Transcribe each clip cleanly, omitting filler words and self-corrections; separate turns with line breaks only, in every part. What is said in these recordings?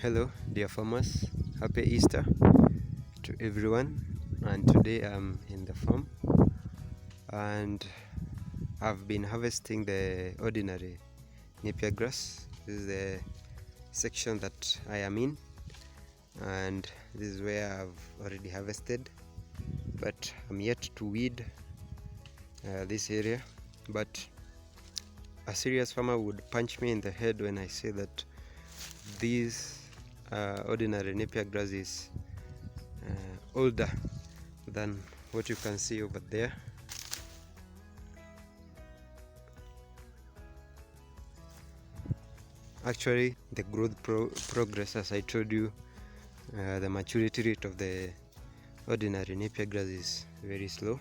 Hello dear farmers, happy Easter to everyone. And today I'm in the farm and I've been harvesting the ordinary Napier grass. This is the section that I am in, and this is where I've already harvested, but I'm yet to weed this area. But a serious farmer would punch me in the head when I say that this ordinary Napier grass is older than what you can see over there. Actually, the growth progress, as I told you, the maturity rate of the ordinary Napier grass is very slow.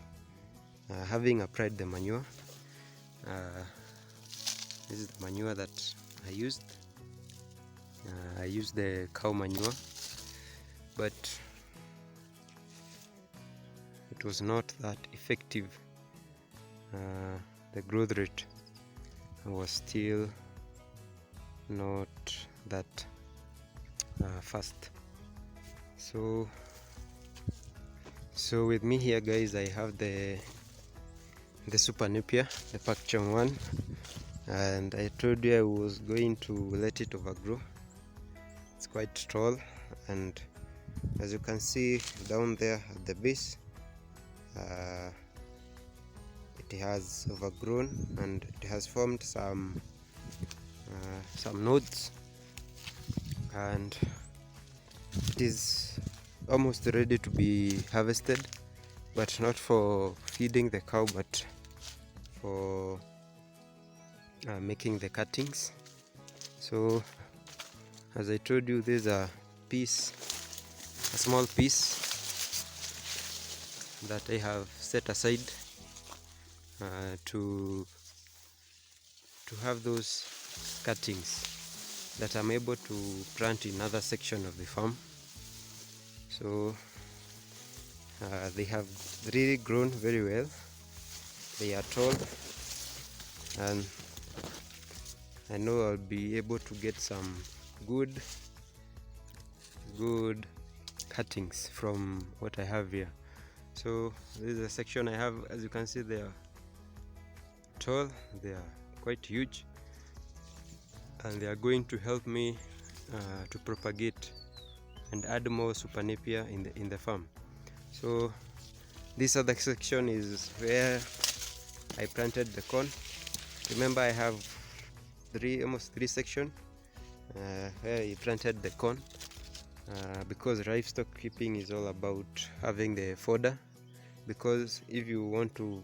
Having applied the manure, this is the manure that I used. I used the cow manure, but it was not that effective. The growth rate was still not that fast. So with me here, guys, I have the Super Napier, the Pak Chong one, and I told you I was going to let it overgrow. It's quite tall, and as you can see down there at the base, it has overgrown and it has formed some nodes, and it is almost ready to be harvested, but not for feeding the cow, but for making the cuttings. So as I told you, there's a small piece that I have set aside to have those cuttings that I'm able to plant in another section of the farm. So they have really grown very well. They are tall, and I know I'll be able to get some good cuttings from what I have here. So this is a section I have. As you can see, they are tall, they are quite huge, and they are going to help me to propagate and add more Super Napier in the farm. So this other section is where I planted the corn. Remember, I have almost three sections where I planted the corn, because livestock keeping is all about having the fodder. Because if you want to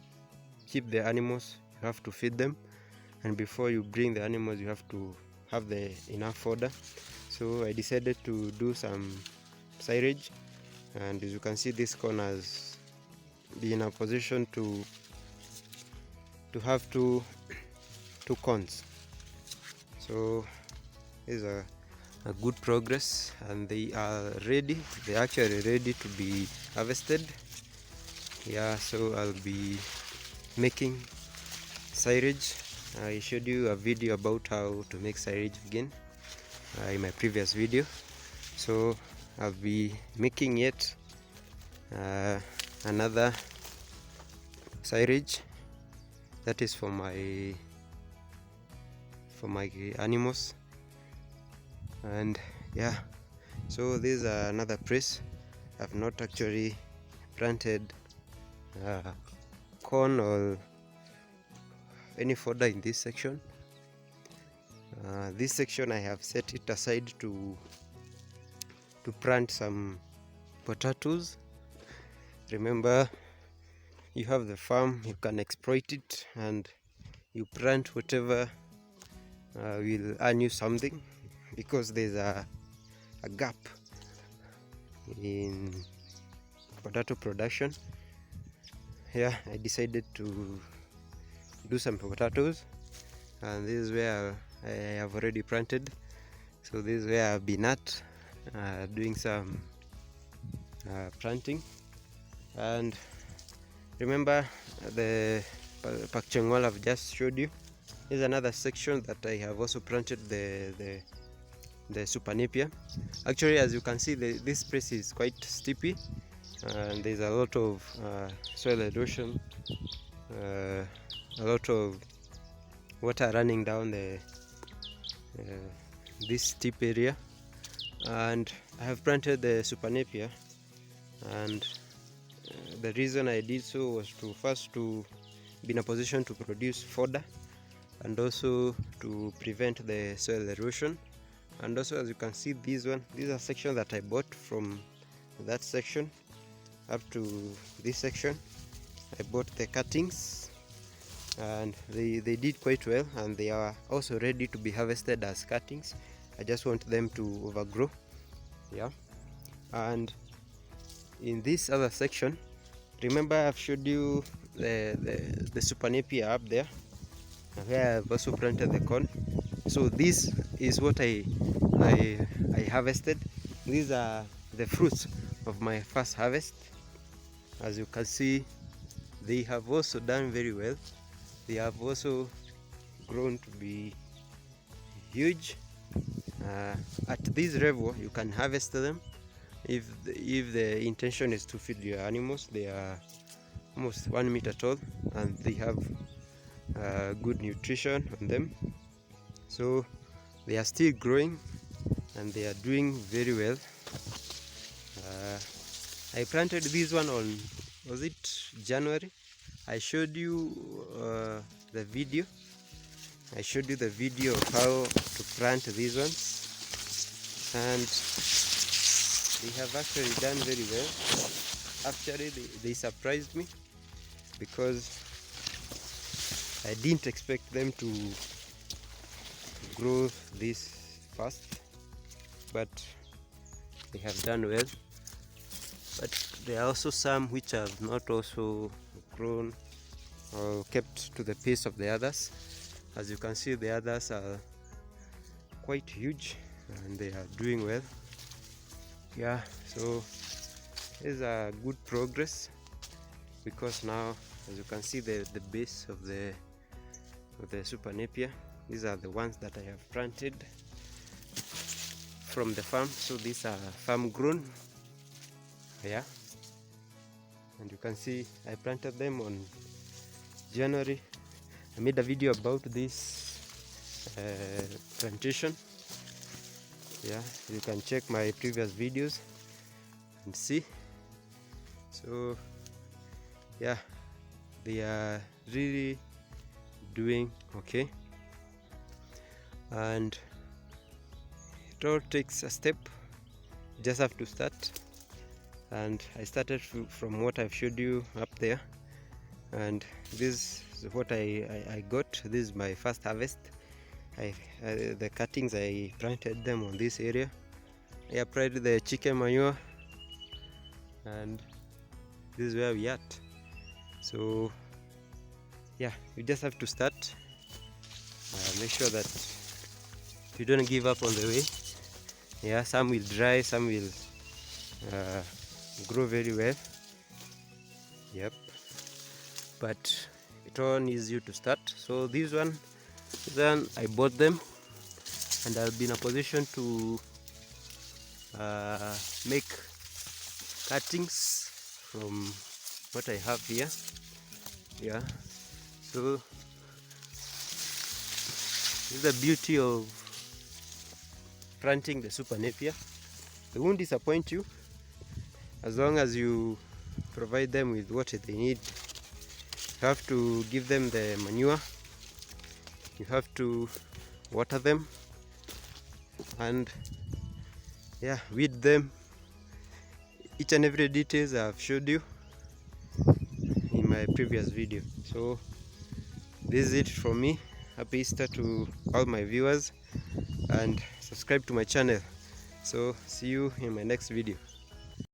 keep the animals, you have to feed them, and before you bring the animals, you have to have the enough fodder. So I decided to do some silage, and as you can see, this corn has been in a position to have two corns. So this is a good progress, and they are ready. They are actually ready to be harvested. Yeah, so I'll be making silage. I showed you a video about how to make silage again in my previous video. So I'll be making yet another silage that is for my animals. And yeah, so this is another press. I've not actually planted corn or any fodder in this section. This section I have set it aside to plant some potatoes. Remember, you have the farm, you can exploit it, and you plant whatever will earn you something, because there's a gap in potato production. Yeah, I decided to do some potatoes, and this is where I have already planted. So this is where I've been at doing some planting. And remember the Pak Chong I've just showed you. Here's another section that I have also planted the the Super Napier. Actually, as you can see, this place is quite steepy, and there's a lot of soil erosion, a lot of water running down this steep area. And I have planted the Super Napier, and the reason I did so was to first to be in a position to produce fodder, and also to prevent the soil erosion. And also, as you can see, these are sections that I bought from that section up to this section. I bought the cuttings, and they did quite well, and they are also ready to be harvested as cuttings. I just want them to overgrow. Yeah. And in this other section, remember I've showed you the Super Napier up there, where I've also planted the corn. So this is what I harvested. These are the fruits of my first harvest. As you can see, they have also done very well. They have also grown to be huge. At this level, you can harvest them if the intention is to feed your animals. They are almost 1 meter tall, and they have good nutrition on them. So they are still growing, and they are doing very well. I planted this one on, was it January? I showed you the video. I showed you the video of how to plant these ones, and they have actually done very well. Actually, they surprised me, because I didn't expect them to grow this fast, but they have done well. But there are also some which have not also grown or kept to the pace of the others. As you can see, the others are quite huge, and they are doing well. Yeah, so it's a good progress, because now, as you can see, the base of the Super Napier, these are the ones that I have planted from the farm. So these are farm grown. Yeah, and you can see I planted them on January. I made a video about this plantation. Yeah, you can check my previous videos and see. So yeah, they are really doing okay, and it all takes a step. You just have to start, and I started from what I've showed you up there, and this is what I got. This is my first harvest. The cuttings, I planted them on this area. I applied the chicken manure, and this is where we are at. So yeah, you just have to start. Make sure that you don't give up on the way. Yeah, some will dry, some will grow very well. Yep, but it all needs you to start. So this one, then I bought them, and I'll be in a position to make cuttings from what I have here. Yeah, so this is the beauty of planting the Super Napier. They won't disappoint you as long as you provide them with what they need. You have to give them the manure, you have to water them, and yeah, weed them. Each and every details I've showed you in my previous video. So this is it from me. Happy Easter to all my viewers, and subscribe to my channel. So see you in my next video.